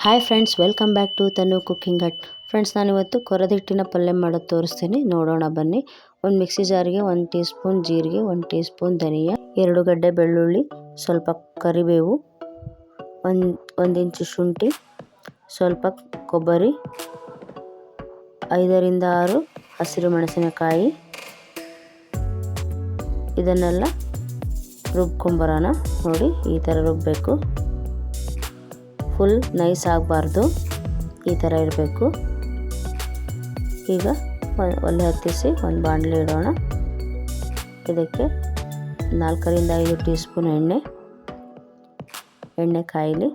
Hi friends, welcome back to Tanu cooking hut. Friends, ನಾನಿವತ್ತು ಕೊರದ ಹಿಟ್ಟಿನ ಪಲ್ಯ ಮಾಡೋದು ತೋರಿಸ್ತೀನಿ, ನೋಡೋಣ ಬನ್ನಿ. ಒಂದು ಮಿಕ್ಸಿ ಜಾರಿಗೆ 1 ಟೀ ಸ್ಪೂನ್ ಜೀರಿಗೆ, 1 ಟೀ ಸ್ಪೂನ್ ಧನಿಯಾ, 2 ಗಡ್ಡೆ ಬೆಳ್ಳುಳ್ಳಿ, ಸ್ವಲ್ಪ ಕರಿಬೇವು, 1 ಇಂಚು ಶುಂಠಿ, ಸ್ವಲ್ಪ ಕೊಬ್ಬರಿ, 5 ರಿಂದ 6 ಹಸಿರು ಮೆಣಸಿನಕಾಯಿ, ಇದನ್ನೆಲ್ಲ ರುಬ್ಕೊಂಬರೋಣ. ನೋಡಿ, ಈ ಥರ ರುಬ್ಬಬೇಕು. ಫುಲ್ ನೈಸ್ ಆಗಬಾರ್ದು, ಈ ಥರ ಇರಬೇಕು. ಈಗ ಒಲೆ ಹತ್ತಿಸಿ ಒಂದು ಬಾಣಲೆ ಇಡೋಣ. ಇದಕ್ಕೆ 4 ರಿಂದ 5 ಟೀ ಸ್ಪೂನ್ ಎಣ್ಣೆ ಕಾಯಲಿ.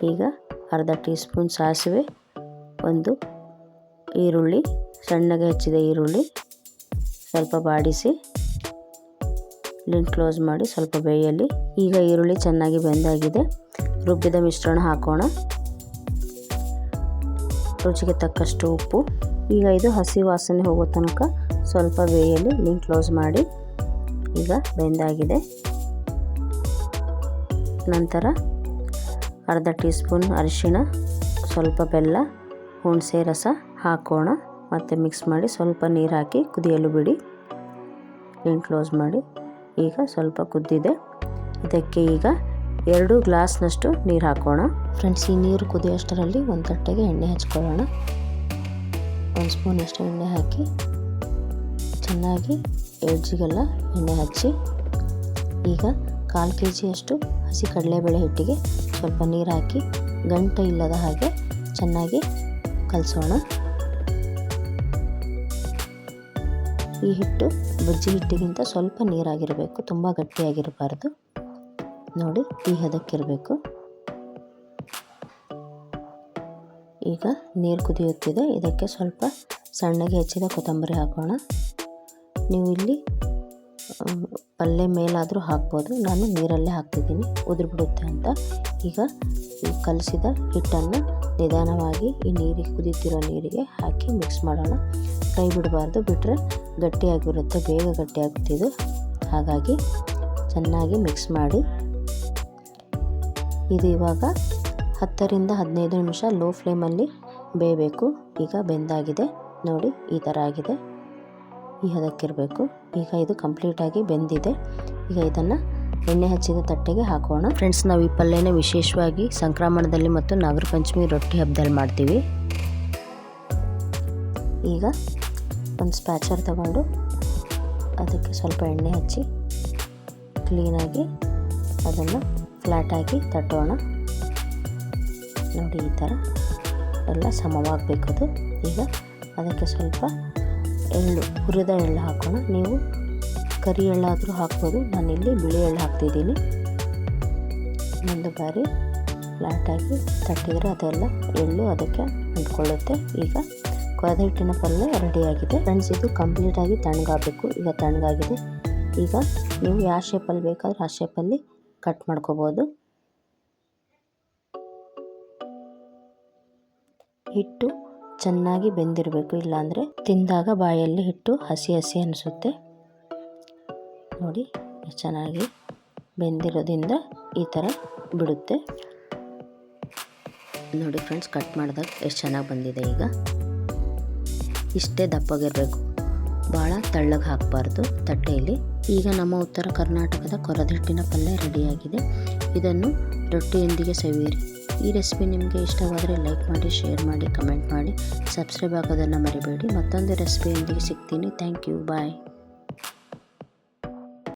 ಈಗ ಅರ್ಧ ಟೀ ಸ್ಪೂನ್ ಸಾಸಿವೆ, 1 ಈರುಳ್ಳಿ, ಸಣ್ಣಗೆ ಹೆಚ್ಚಿದ ಈರುಳ್ಳಿ, ಸ್ವಲ್ಪ ಬಾಡಿಸಿ ಲಿಡ್ ಕ್ಲೋಸ್ ಮಾಡಿ ಸ್ವಲ್ಪ ಬೇಯಲಿ. ಈಗ ಈರುಳ್ಳಿ ಚೆನ್ನಾಗಿ ಬೆಂದಾಗಿದೆ. ರುಬ್ಬಿದ ಮಿಶ್ರಣ ಹಾಕೋಣ. ರುಚಿಗೆ ತಕ್ಕಷ್ಟು ಉಪ್ಪು. ಈಗ ಇದು ಹಸಿ ವಾಸನೆ ಹೋಗೋ ತನಕ ಸ್ವಲ್ಪ ಬೇಯಲಿ. ಲಿಡ್ ಕ್ಲೋಸ್ ಮಾಡಿ. ಈಗ ಬೆಂದಾಗಿದೆ. ನಂತರ ಅರ್ಧ ಟೀ ಸ್ಪೂನ್ ಅರಿಶಿಣ, ಸ್ವಲ್ಪ ಬೆಲ್ಲ, ಹುಣಸೆ ರಸ ಹಾಕೋಣ. ಮತ್ತು ಮಿಕ್ಸ್ ಮಾಡಿ ಸ್ವಲ್ಪ ನೀರು ಹಾಕಿ ಕುದಿಯಲು ಬಿಡಿ. ಲಿಡ್ ಕ್ಲೋಸ್ ಮಾಡಿ. ಈಗ ಸ್ವಲ್ಪ ಕುದ್ದಿದೆ. ಇದಕ್ಕೆ ಈಗ 2 ಗ್ಲಾಸ್ನಷ್ಟು ನೀರು ಹಾಕೋಣ. ಫ್ರೆಂಡ್ಸ್, ಈ ನೀರು ಕುದಿಯೋಷ್ಟರಲ್ಲಿ ಒಂದು ತಟ್ಟೆಗೆ ಎಣ್ಣೆ ಹಚ್ಕೊಳ್ಳೋಣ. 1 ಸ್ಪೂನಷ್ಟು ಎಣ್ಣೆ ಹಾಕಿ ಚೆನ್ನಾಗಿ ಎಡ್ಜಿಗೆಲ್ಲ ಎಣ್ಣೆ ಹಚ್ಚಿ, ಈಗ 1/4 kg ಹಸಿ ಕಡಲೆಬೇಳೆ ಹಿಟ್ಟಿಗೆ ಸ್ವಲ್ಪ ನೀರು ಹಾಕಿ ಗಂಟೆ ಇಲ್ಲದ ಹಾಗೆ ಚೆನ್ನಾಗಿ ಕಲಸೋಣ. ಈ ಹಿಟ್ಟು ಬಜ್ಜಿ ಹಿಟ್ಟಿಗಿಂತ ಸ್ವಲ್ಪ ನೀರಾಗಿರಬೇಕು, ತುಂಬ ಗಟ್ಟಿಯಾಗಿರಬಾರ್ದು. ನೋಡಿ, ಈ ಹದಕ್ಕಿರಬೇಕು. ಈಗ ನೀರು ಕುದಿಯುತ್ತಿದೆ. ಇದಕ್ಕೆ ಸ್ವಲ್ಪ ಸಣ್ಣಗೆ ಹೆಚ್ಚಿದ ಕೊತ್ತಂಬರಿ ಹಾಕೋಣ. ನೀವು ಇಲ್ಲಿ ಪಲ್ಯ ಮೇಲಾದರೂ ಹಾಕ್ಬೋದು, ನಾನು ನೀರಲ್ಲೇ ಹಾಕ್ತಿದ್ದೀನಿ, ಉದುರಿಬಿಡುತ್ತೆ ಅಂತ. ಈಗ ಈ ಕಲಸಿದ ಹಿಟ್ಟನ್ನು ನಿಧಾನವಾಗಿ ಈ ನೀರಿಗೆ ಕುದೀತಿರೋ ನೀರಿಗೆ ಹಾಕಿ ಮಿಕ್ಸ್ ಮಾಡೋಣ. ಕೈ ಬಿಡಬಾರ್ದು, ಬಿಟ್ಟರೆ ಗಟ್ಟಿಯಾಗಿರುತ್ತೆ, ಬೇಗ ಗಟ್ಟಿಯಾಗುತ್ತಿದ್ದು. ಹಾಗಾಗಿ ಚೆನ್ನಾಗಿ ಮಿಕ್ಸ್ ಮಾಡಿ. ಇದು ಇವಾಗ 10 ರಿಂದ 15 ನಿಮಿಷ ಲೋ ಫ್ಲೇಮಲ್ಲಿ ಬೇಯಬೇಕು. ಈಗ ಬೆಂದಾಗಿದೆ. ನೋಡಿ, ಈ ಥರ ಆಗಿದೆ. ಈ ಹದಕ್ಕಿರಬೇಕು. ಈಗ ಇದು ಕಂಪ್ಲೀಟಾಗಿ ಬೆಂದಿದೆ. ಈಗ ಇದನ್ನು ಎಣ್ಣೆ ಹಚ್ಚಿದ ತಟ್ಟೆಗೆ ಹಾಕೋಣ. ಫ್ರೆಂಡ್ಸ್, ನಾವು ಈ ಪಲ್ಯನ ವಿಶೇಷವಾಗಿ ಸಂಕ್ರಮಣದಲ್ಲಿ ಮತ್ತು ನಾಗರ ಪಂಚಮಿ ರೊಟ್ಟಿ ಹಬ್ಬದಲ್ಲಿ ಮಾಡ್ತೀವಿ. ಈಗ ಒಂದು ಸ್ಪ್ಯಾಚರ್ ತಗೊಂಡು ಅದಕ್ಕೆ ಸ್ವಲ್ಪ ಎಣ್ಣೆ ಹಚ್ಚಿ ಕ್ಲೀನಾಗಿ ಅದನ್ನು ಫ್ಲ್ಯಾಟಾಗಿ ತಟ್ಟೋಣ. ನೋಡಿ, ಈ ಥರ ಎಲ್ಲ ಸಮವಾಗಬೇಕದು. ಈಗ ಅದಕ್ಕೆ ಸ್ವಲ್ಪ ಎಳ್ಳು, ಹುರಿದ ಎಳ್ಳು ಹಾಕೋಣ. ನೀವು ಕರಿ ಎಳ್ಳಾದರೂ ಹಾಕ್ಬೋದು, ನಾನಿಲ್ಲಿ ಬಿಳಿ ಎಳ್ಳು ಹಾಕ್ತಿದ್ದೀನಿ. ಒಂದು ಬಾರಿ ಫ್ಲ್ಯಾಟಾಗಿ ತಟ್ಟಿದರೆ ಅದೆಲ್ಲ ಎಳ್ಳು ಅದಕ್ಕೆ ಅಂಟ್ಕೊಳ್ಳುತ್ತೆ. ಈಗ ಕೊರದ ಹಿಟ್ಟಿನ ಪಲ್ಯ ರೆಡಿಯಾಗಿದೆ. ಫ್ರೆಂಡ್ಸ್, ಇದು ಕಂಪ್ಲೀಟಾಗಿ ತಣ್ಣಗಾಗಬೇಕು. ಈಗ ತಣ್ಣಗಾಗಿದೆ. ಈಗ ನೀವು ಯಾವ ಶೇಪಲ್ಲಿ ಬೇಕಾದರೂ ಆ ಶೇಪಲ್ಲಿ ಕಟ್ ಮಾಡ್ಕೋಬೋದು. ಹಿಟ್ಟು ಚೆನ್ನಾಗಿ ಬೆಂದಿರಬೇಕು, ಇಲ್ಲಾಂದರೆ ತಿಂದಾಗ ಬಾಯಲ್ಲಿ ಹಿಟ್ಟು ಹಸಿ ಹಸಿ ಅನಿಸುತ್ತೆ. ನೋಡಿ, ಚೆನ್ನಾಗಿ ಬೆಂದಿರೋದ್ರಿಂದ ಈ ಥರ ಬಿಡುತ್ತೆ. ನೋಡಿ ಫ್ರೆಂಡ್ಸ್, ಕಟ್ ಮಾಡಿದಾಗ ಎಷ್ಟು ಚೆನ್ನಾಗಿ ಬಂದಿದೆ. ಈಗ ಇಷ್ಟೇ ದಪ್ಪಗಿರಬೇಕು, ಭಾಳ ತೆಳ್ಳಗೆ ಹಾಕಬಾರ್ದು ತಟ್ಟೆಯಲ್ಲಿ. ಈಗ ನಮ್ಮ ಉತ್ತರ ಕರ್ನಾಟಕದ ಕೊರದ ಹಿಟ್ಟಿನ ಪಲ್ಯ ರೆಡಿಯಾಗಿದೆ. ಇದನ್ನು ರೊಟ್ಟಿಯೊಂದಿಗೆ ಸವಿಯಿರಿ. ಈ ರೆಸಿಪಿ ನಿಮಗೆ ಇಷ್ಟವಾದರೆ ಲೈಕ್ ಮಾಡಿ, ಶೇರ್ ಮಾಡಿ, ಕಮೆಂಟ್ ಮಾಡಿ, ಸಬ್ಸ್ಕ್ರೈಬ್ ಆಗೋದನ್ನು ಮರಿಬೇಡಿ. ಮತ್ತೊಂದು ರೆಸಿಪಿಯೊಂದಿಗೆ ಸಿಗ್ತೀನಿ. Thank you, bye.